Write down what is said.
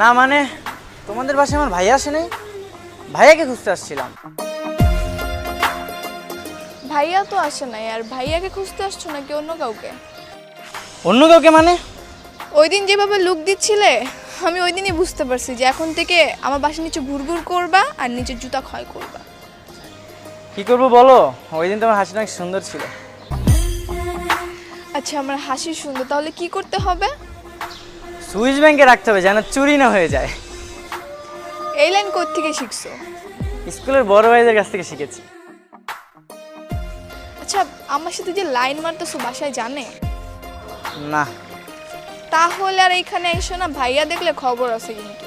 না মানে তোমাদের বাসায় আমার ভাইয়া আসে নাই, ভাইয়াকে খুঁজতে আসছিলাম। ভাইয়া তো আসে নাই, আর ভাইয়াকে খুঁজতে আসছো নাকি অন্য কাউকে? অন্য কাউকে মানে? ওই দিন যেভাবে লুক দিচ্ছিলে আমি ওই দিনই বুঝতে পারছি যে এখন থেকে আমার বাসার নিচে ঘুরঘুর করবা আর নিচের জুতা ক্ষয় করবা। কি করবো বলো, ওই দিন তোমার হাসিটা অনেক সুন্দর ছিল। আচ্ছা, আমার হাসি সুন্দর, তাহলে কি করতে হবে? সুইস ব্যাংকে রাখতে হবে যেন চুরি না হয়ে যায়। এই লাইন কোত্থেকে শিখছো? স্কুলের বড় ভাইদের কাছ থেকে শিখেছি। আচ্ছা, আমার সাথে যে লাইন মারতেছো বাসায় জানে? না। তাহলে আর এইখানে এসো না, ভাইয়া দেখলে খবর আছে কিন্তু।